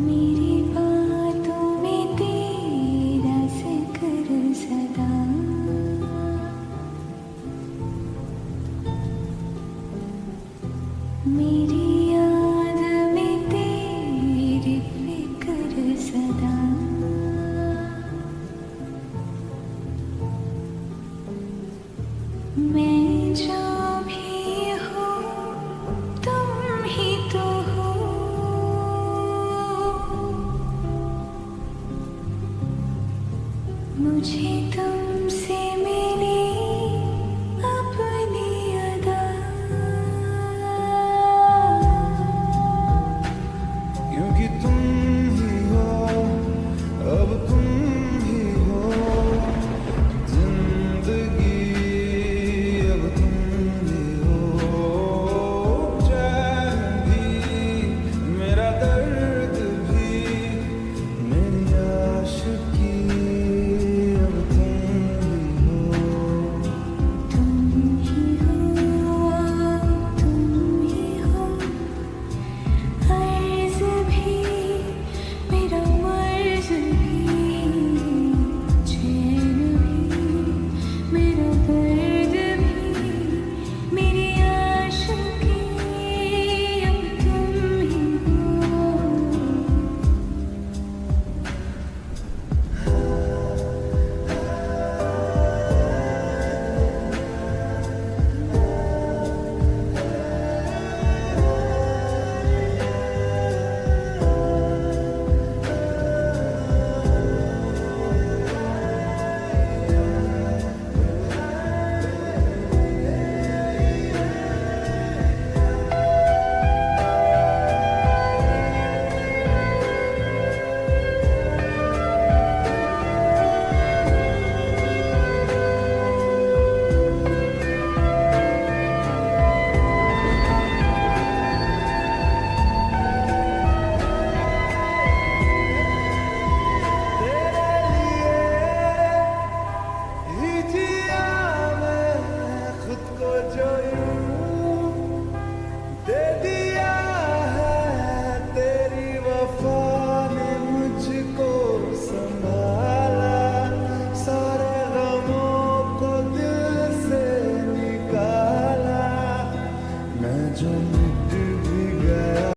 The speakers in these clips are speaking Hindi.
मेरी बातों में तेरा जिक्र सदा, मेरी याद में तेरी फिक्र सदा। मैं जो भी हूँ तुम ही तो हो, मुझे तुमसे मिली अपनी अदा। क्योंकि तुम ही हो, अब तुम ही हो जिंदगी, अब तुम ही हो चैन भी, मेरा दर्द भी, मेरी आशिकी, अब तुम ही हो। तुम ही हो, अर्ज़ भी मेरा मर्ज़ भी, चैन भी मेरा दर्द भी, मेरी आशिकी, अब तुम ही हो। ही जिया मैं खुद को जो यूं दे दिया है, तेरी वफा ने मुझको संभाला, सारे गमों को दिल से निकाला, मैं जो मिट भी गया।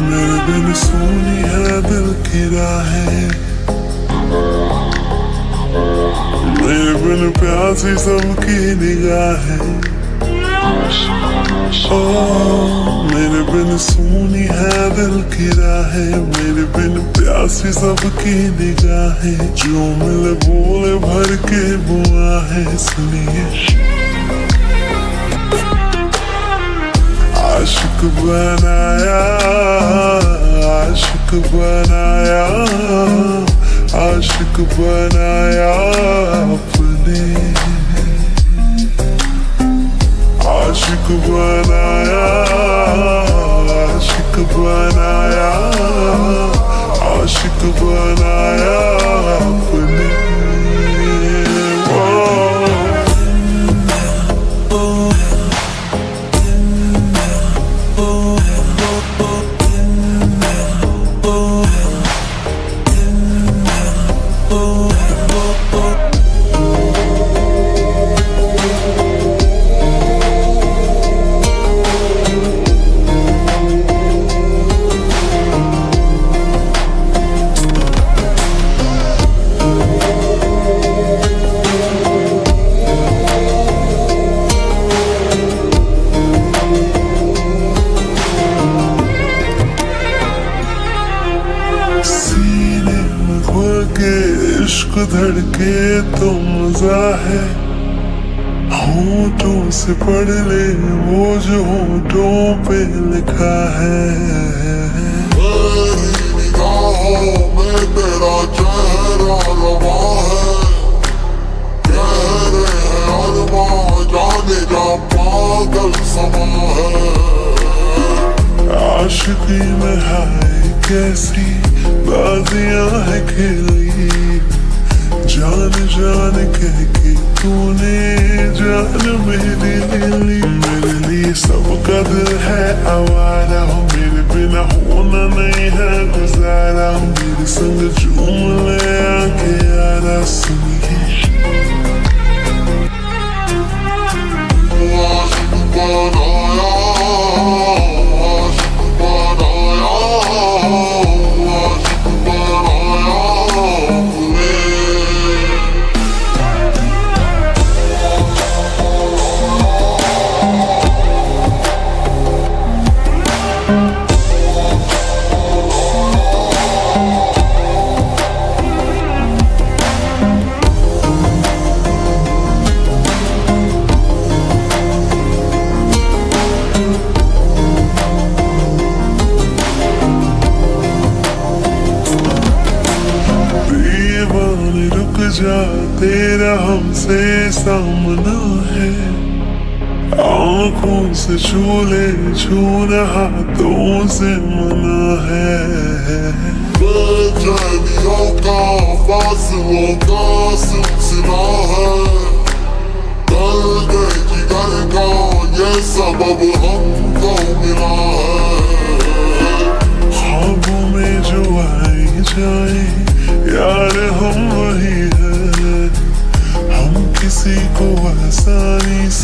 मेरे बिन सोनी है दिल की राहें, मेरे बिन प्यासी सबकी निगाहें। ओ मेरे बिन सोनी है दिल की राहें, मेरे बिन प्यासी सबकी निगाहें। जो मिले बोले भर के बुआ है, सुनिए आशिक बनाया, आशिक बनाया, आशिक बनाया अपने, आशिक बनाया, आशिक बनाया, आशिक बनाया अपने। इश्क धड़के तो मजा है, होठों से पढ़ ले वो जो होठों पे लिखा है। तेरी निगाहों में तेरा चेहरा रवा है, गहरे है अरमां जाने जा पागल समा है। आशिकी में हाय कैसी बाजियां है खेली, जान जान कह के तूने जान मेरी ले ली। मेरे लिए सबका दिल है आवारा, मेरे बिना होना नहीं है गुजारा। मेरे संग झूम ले आके यारा सुनिए। आशिक बनाया, आशिक बनाया, आशिक बनाया तुम्हें। दीवाने रुक जा तेरा हमसे सामना है, आंखों से छू ले छूना हाथों से मना है। बेचैनियों का फासलों का सिलसिला है, दर्द जिगर का ये सबब हमको मिला है। ख्वाबों में जो आए जाए यार हम वही है, हम किसी को आसानी से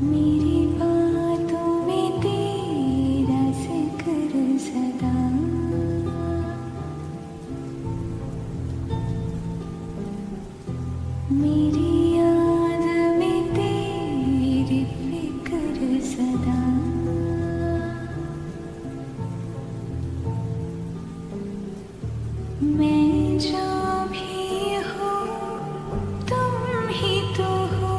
मेरी बातों में तेरा जिक्र सदा, मेरी याद में तेरी फिक्र सदा। मैं जो भी हूँ तुम ही तो हो,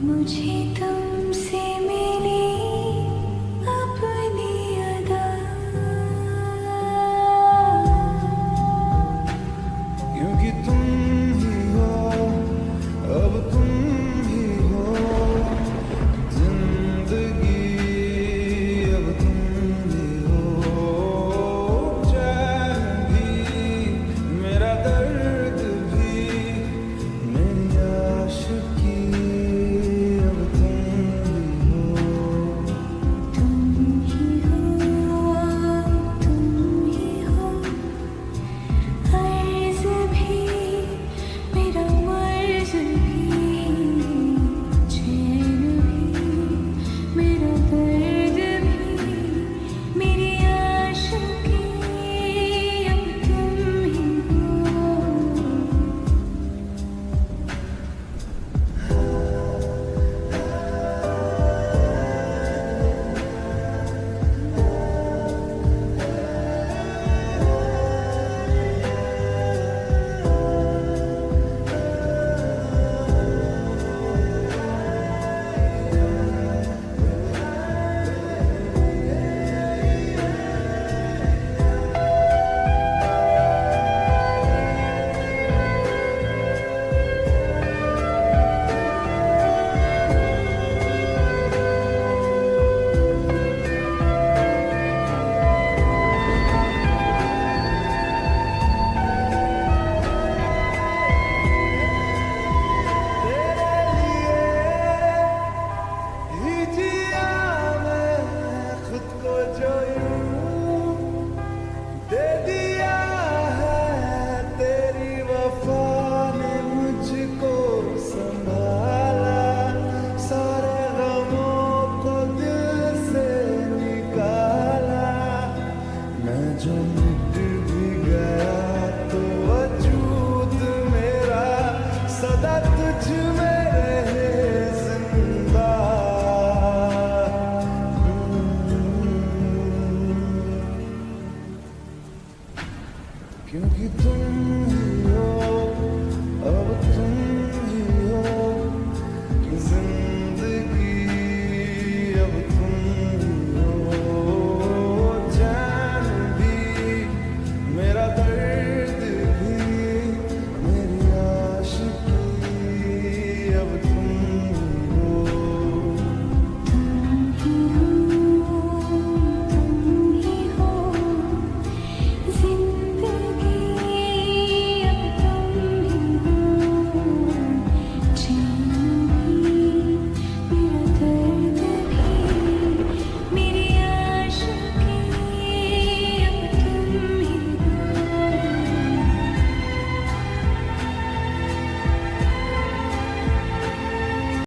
मुझे तुमसे मिली अपनी अदा। क्योंकि तुम